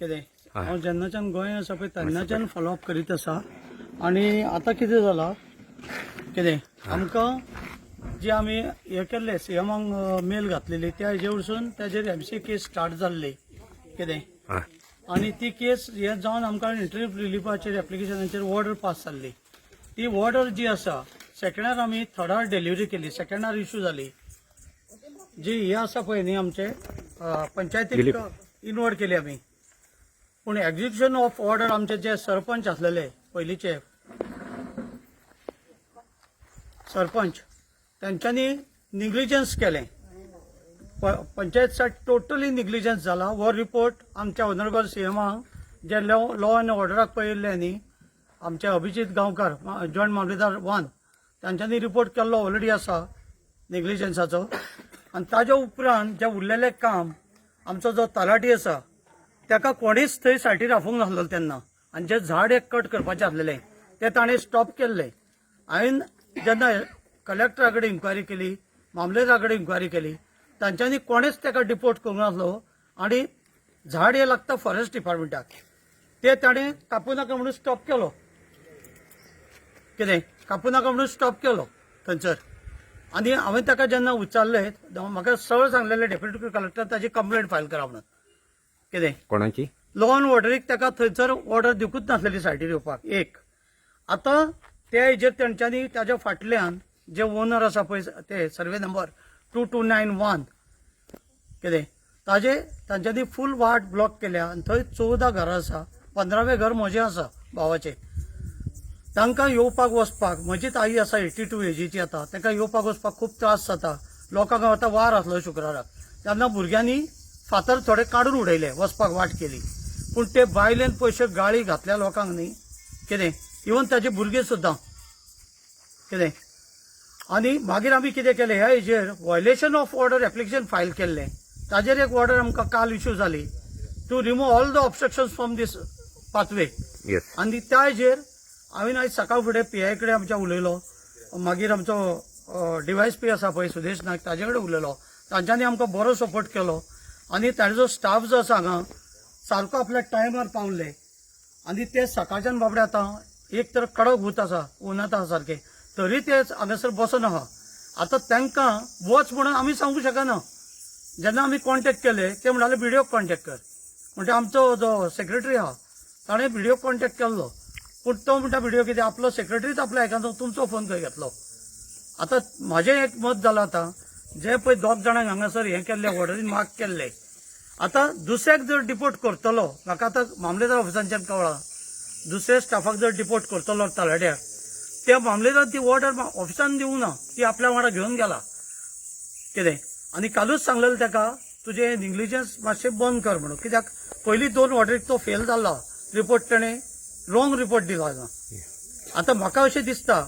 कितें हांव जेन्नाच्यान गोंयांत आसा पळय तेन्नाच्यान फॉलोअप करीत आसा आनी आतां कितें जालां कितें आमकां जे आमी हे केल्ले सीएमाक मेल घातलेली त्या हेजे वरसून ताजेर एमसी केस स्टार्ट जाल्ली कितें आनी ती केस हे जावन आमकां इंटरव्यू रिलिफाचेर एप्लिकेशनाचेर ऑर्डर पास जाल्ली ती ऑर्डर जी आसा सेकंडार आमी थर्डार डिलिव्हरी केली सेकंडार इश्यू जाली जी हे आसा पळय न्ही आमचे पंचायतीक इनवर्ट केली आमी पूण एक्झिक्युशन ऑफ ऑर्डर आमचे जे सरपंच आसलेले पयलींचे सरपंच त्यांच्यानी निग्लिजन्स केलें पंचायत सायड टोटली निग्लिजन्स जाला हो रिपोर्ट आमच्या ऑनरेबल सीएमाक जे लॉ अँड ऑर्डराक पळयल्ले न्ही आमचे अभिजीत गांवकार जॉयंट मामलेदार 1 तांच्यांनी रिपोर्ट केल्लो ऑलरेडी आसा निग्लिजन्साचो आनी ताज्या उपरांत जे उरलेलें काम आमचो जो तलाटी आसा ताका कोणीच थंय सायटीर आफोवंक नासलो तेन्ना आनी जे झाड एक कट करपाचें आसलेलें तें ताणें स्टॉप केल्लें हांवें जेन्ना कलेक्टरा कडेन इन्क्वायरी केली मामलेदारा कडेन इन्क्वायरी केली तांच्यांनी कोणेच ताका डिपोर्ट करूंक नासलो आनी झाड हे लागता फॉरेस्ट डिपार्टमेंटाक ते ताणें कापू नाका म्हणून स्टॉप केलो कितें कापू नाका म्हणून स्टॉप केलो थंयसर आनी हांवें ताका जेन्ना विचारलें म्हाका सरळ सांगलेलें डेप्युटी कलेक्टर ताजी कंप्लेंट फायल करा म्हणून कितें कोणाची लॉ अँड ऑर्डरीक ताका थंयसर ऑर्डर दिवूंकच नासलेली सायटीर येवपाक एक आतां त्या हेजेर तेंच्यांनी ताज्या फाटल्यान जे ओनर आसा पळय ते सर्वे नंबर 2291 कितें तांच्यांनी फूल वाट ब्लॉक केल्या आनी थंय 14 घरां आसा 15वें घर म्हजें आसा भावाचें तांकां येवपाक वचपाक म्हजीच आई आसा 82 एजीची आतां तांकां येवपाक वचपाक खूब त्रास जाता लोकांक आतां वार आसलो शुक्राराक तेन्ना भुरग्यांनी फातर थोडे काडून उडयले वचपाक वाट केली पूण ते बायलेन पयशे गाळी घातल्या लोकांक न्ही कितें इवन ताचे भुरगे सुद्दां कितें आनी मागीर आमी कितें केलें ह्या हेजेर violation of order application file केल्लें ताजेर एक ऑर्डर आमकां काल इश्यू जाली to remove all the obstructions from this pathway आनी त्या हेजेर हांवें आयज सकाळ फुडें पीआय कडेन आमच्या उलयलो मागीर आमचो डीवायएसपी आसा पळय सुदेश नायक ताजे कडेन उलयलो तांच्यांनी आमकां बरो सपोर्ट केलो आनी ताजो स्टाफ जो आसा हांगा सारको आपल्या टायमार पावले आनी ते सकाळच्यान बाबडे आतां एक तर कडक वूत आसा उनात आसा सारकें तरी ते हांगासर बसून आहा आतां तांकां वच म्हणून आमी सांगूं शकना जेन्ना आमी कॉन्टेक्ट केले ते म्हणले व्हिडिओ कॉन्टेक्ट कर म्हणजे आमचो जो सेक्रेटरी आहा ताणें व्हिडिओ कॉन्टेक्ट केल्लो पूण तो म्हणटा व्हिडिओ कितें आपलो सेक्रेटरीच आपल्या एकाचो तुमचो फोन खंय घेतलो आतां म्हाजें एक मत जालां आतां जे पळय 2 जाणांक हांगासर हें केल्ले ऑर्डरीन मार्क केल्ले आतां दुसऱ्याक जर डिपोर्ट करतलो म्हाका आतां मामलेदार ऑफिसांच्यान कळ्ळां दुसऱ्या स्टाफाक जर डिपोर्ट करतलो तलाड्याक त्या मामलेदार ती ऑर्डर ऑफिसान दिवंक ना ती आपल्या वांगडा घेवन गेला कितें आनी कालूच सांगलेलें ताका तुजें निग्लिजन्स मातशें बंद कर म्हणून कित्याक पयलीं 2 ऑर्डरीक तो फेल जाल्लो रिपोर्ट ताणें रॉंग रिपोर्ट दिला आतां म्हाका अशें दिसता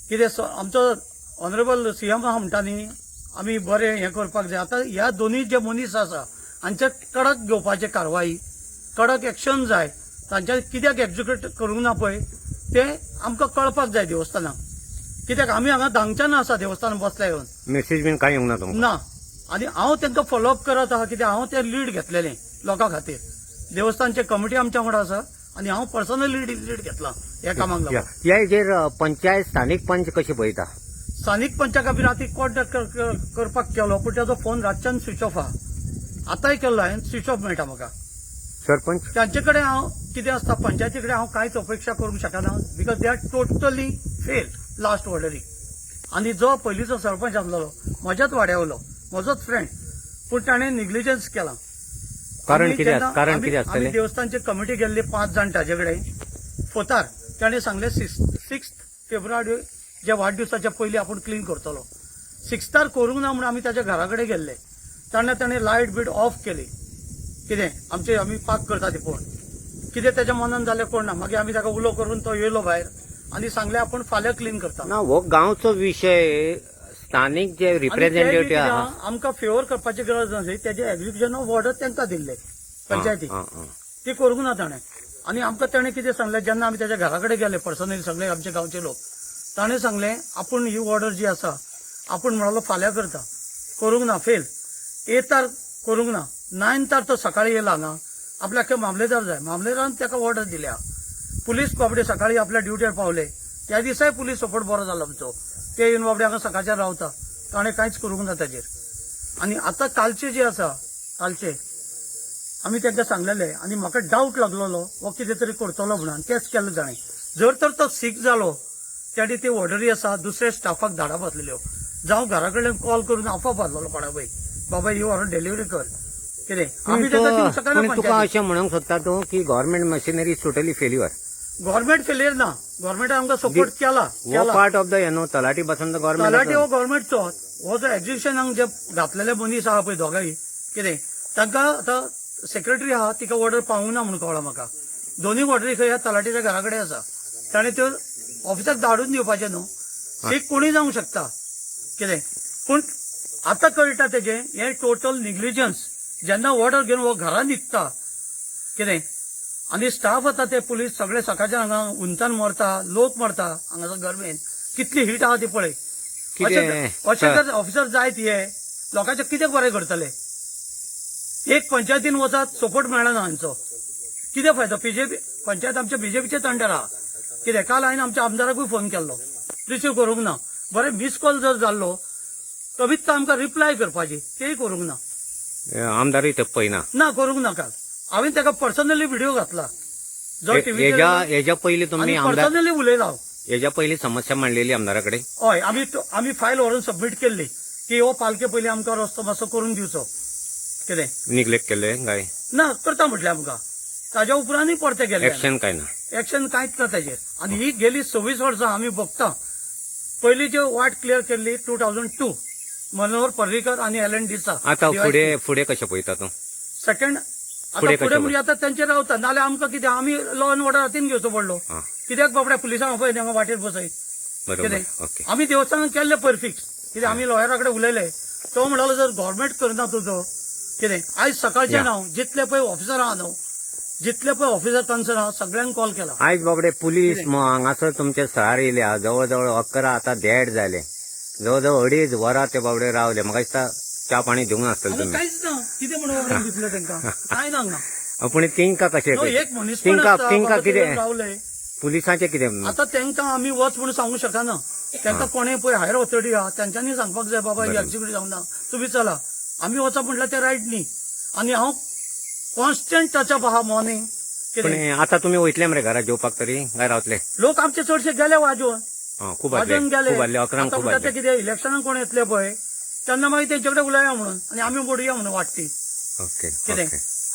कितें आमचो ऑनरेबल सीएम आहा म्हणटा न्ही आमी बरें हें करपाक जाय आतां ह्या दोनूय जे मनीस आसा हांचे कडक घेवपाचे कारवाई कडक एक्शन जाय तांच्या कित्याक एक्झिक्यूट करूंक ना पळय ते आमकां कळपाक जाय देवस्थानाक कित्याक आमी हांगा धांगच्यान आसा देवस्थान बसल्या येवन मेसेज बीन कांय येवंक ना तुमकां ना आनी हांव तांकां फॉलोअप करत आहा कित्याक हांव तें लीड घेतलेलें लोकां खातीर देवस्थानचे कमिटी आमच्या वांगडा आसा आनी हांव पर्सनली लीड घेतला ह्या कामाक लागून ह्या हेजेर पंचायत स्थानीक पंच कशें पळयता स्थानीक पंचा खातीर हांव कॉन्टेक्ट करपाक केलो पूण ताजो फोन रातच्यान स्विच ऑफ आहा आतांय केल्लो हांवें स्विच ऑफ मेळटा म्हाका सरपंच तांचे कडेन हांव कितें आसता पंचायती कडेन हांव कांयच अपेक्षा करूंक शकना because they are totally fail last ऑर्डरीक आनी जो पयलींचो सरपंच आसलो म्हज्याच वाड्यावयलो म्हजोच फ्रेंड पूण ताणें निग्लिजन्स केला कारण कितें आमी देवस्थानची कमिटी गेल्ली 5 जाण ताजे कडेन फोतार ताणें सांगलें 6 फेब्रुवारी जे वाडदिवसाच्या पयलीं आपूण क्लीन करतलो 6थार करूंक ना म्हणून आमी ताच्या घरा कडेन गेल्ले ताणें लायट बीट ऑफ केली कितें आमी पाक करता ती पळोवन कितें ताच्या मनान जालें कोण ना मागीर आमी ताका उलो करून तो येयलो भायर आनी सांगलें आपूण फाल्यां क्लीन करता ना हो गांवचो विशय स्थानीक जे रिप्रेझेंटेटिव्ह आहा आमकां फेवर करपाची गरज नासली तेजे एक्झिक्युशन ऑफ ऑर्डर तांकां दिल्ले पंचायतीक ती करूंक ना ताणें आनी आमकां ताणें कितें सांगलें जेन्ना आमी ताच्या घरा कडेन गेले पर्सनली सगळे आमचे गांवचे लोक ताणें सांगलें आपूण ही ऑर्डर जी आसा आपूण म्हणालो फाल्यां करता करूंक ना फेल 8थार करूंक ना 9थार तो सकाळी येयला हांगा आपल्या अख्खे मामलेदार जाय मामलेदारान ताका ऑर्डर दिल्या पुलीस बाबडे सकाळी आपल्या ड्युटीर पावले त्या दिसाय पुलीस सपोर्ट बरो जालो आमचो ते येवन बाबडे हांगा सकाळच्या रावता ताणें कांयच करूंक ना ताजेर आनी आतां कालचे जे आसा कालचे आमी तांकां सांगलेले आनी म्हाका डावट लागलेलो हो कितें तरी करतलो म्हणून तेच केलें ताणें जर तर तो सीक जालो त्या ती ऑर्डरी आसा दुसऱ्या स्टाफाक धाडा बसलेल्यो जावं घरा कडल्यान कॉल करून आफा भरलेलो कोणा पळय बाबा ही ऑर्डर डिलिव्हरी कर कितें आमी ताका दिवंक शकना पण तुका अशें म्हणूंक सोदता तूं की government machinery is totally failure government failure ना गव्हर्नमेंटान आमकां सपोर्ट केला वो पार्ट ऑफ द तलाठी पासून गव्हर्नमेंट तलाठी हो गव्हर्नमेंटचो हो जो एक्झिक्युशनाक जे घातलेले मनीस आहा पळय दोगांय कितें तांकां आतां सेक्रेटरी आहा तिका ऑर्डर पावूंक ना म्हणून कळ्ळां म्हाका दोनूय ऑर्डरी खंय तलाठीच्या घरा कडेन आसा ताणें त्यो ऑफिसाक धाडून दिवपाचें न्हू सीक कोणूय जावंक शकता कितें पूण आतां कळटा तेजें हें टोटल निग्लिजन्स जेन्ना ऑर्डर घेवन हो घरा न्हिदता कितें आनी स्टाफ आतां ते पुलीस सगळे सकाळच्या हांगा उंचान मरता लोक मरता हांगासर गरमेन कितली हीट आहा ती पळय अशें जर ऑफिसर जायत हे लोकांचे कितें बरें करतले एक पंचायतीन वचात सपोर्ट मेळना हांचो कितें फायदो पंचायत आमच्या बीजेपीचे अंडर आहा कितें काल हांवें आमच्या आमदाराकूय फोन केल्लो रिसीव करूंक ना बरें मिस कॉल जर जाल्लो कमीत तो आमकां रिप्लाय करपाची तेय करूंक ना आमदारूय ते पळयना ना करूंक नाका हांवें ताका पर्सनली व्हिडिओ घातला जो टीव्हीचेर हेच्या पयलीं तुमी आमदार पर्सनली उलयला हेच्या पयलीं समस्या मांडलेली आमदाराकडे हय आमी फायल व्हरून सबमीट केल्ली की हो पालके पयलीं आमकां रस्तो मातसो करून दिवचो कितें निग्लेक्ट केले काय ना करता म्हटलें आमकां ताज्या उपरांतूय परते गेले एक्शन काय ना एक्शन कांयच ना ताजेर आनी ही गेली 26 वर्सां आमी भोगता पयली जी वाट क्लियर केल्ली 2002 मनोहर पर्रीकर आनी LNDचा आता फुडें कशें पळयता तूं सेकंड आता फुडें म्हणजे आता तेंचे रावता नाल्यार आमकां कितें आमी लॉ अँड ऑर्डर हातीन घेवचो पडलो कित्याक बाबड्या पुलिसांक पळय हांगा वाटेर बसय कितें आमी देवस्थानान केल्ले परफिक्स कितें आमी लॉयरा कडेन उलयले तो म्हणलो जर गव्हर्नमेंट करना तुजो कितें आयज सकाळचें हांव जितले पळय ऑफिसर आहा न्हू जितले पळय ऑफिसर कन्सर्न आहा सगळ्यांक कॉल केला आयज बाबडे पुलीस हांगासर तुमचे सहार येयल्या जवळ जवळ 11 आतां देड जाले जवळ जवळ 2.5 वरां ते बाबडे रावले म्हाका दिसता च्या पाणी दिवंक नासतले तुमी कांयच ना कितें म्हणून दितले तांकां कांय ना पूण तेंकां कशें एक मनीस तेंकां कितें रावले पुलिसांचें कितें आता तांकां आमी वच म्हणून सांगूंक शकना तांकां कोणें पळय हायर ऑथॉरिटी आहा तांच्यांनी सांगपाक जाय बाबा एक्झिक्युटीव जावंक ना तुमी चला आमी वचप म्हटल्यार ते रायट न्ही आनी हांव कॉन्स्टंट टचअप आहा मॉर्निंग पण आतां तुमी वयतले मरे घरा जेवपाक तरी काय रावतले लोक आमचे चडशे गेले वाजोवन खूब वाजोवन गेले 11 खूब ते कितें इलेक्शनाक कोण येतले पळय तेन्ना मागीर तेंचे कडेन उलया म्हणून आनी आमी मोडया म्हणून वाटती ओके कितें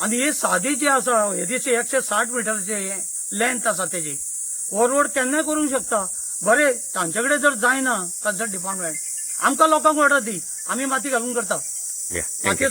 आनी ही सादी जी आसा हे दिशी 160 मिटरचे हे लेंथ आसा तेजी हो रोड केन्नाय करूंक शकता बरें तांचे कडेन जर जायना कन्सर्न डिपार्टमेंट आमकां लोकांक ऑर्डर दी आमी माती घालून करता या मातयेचो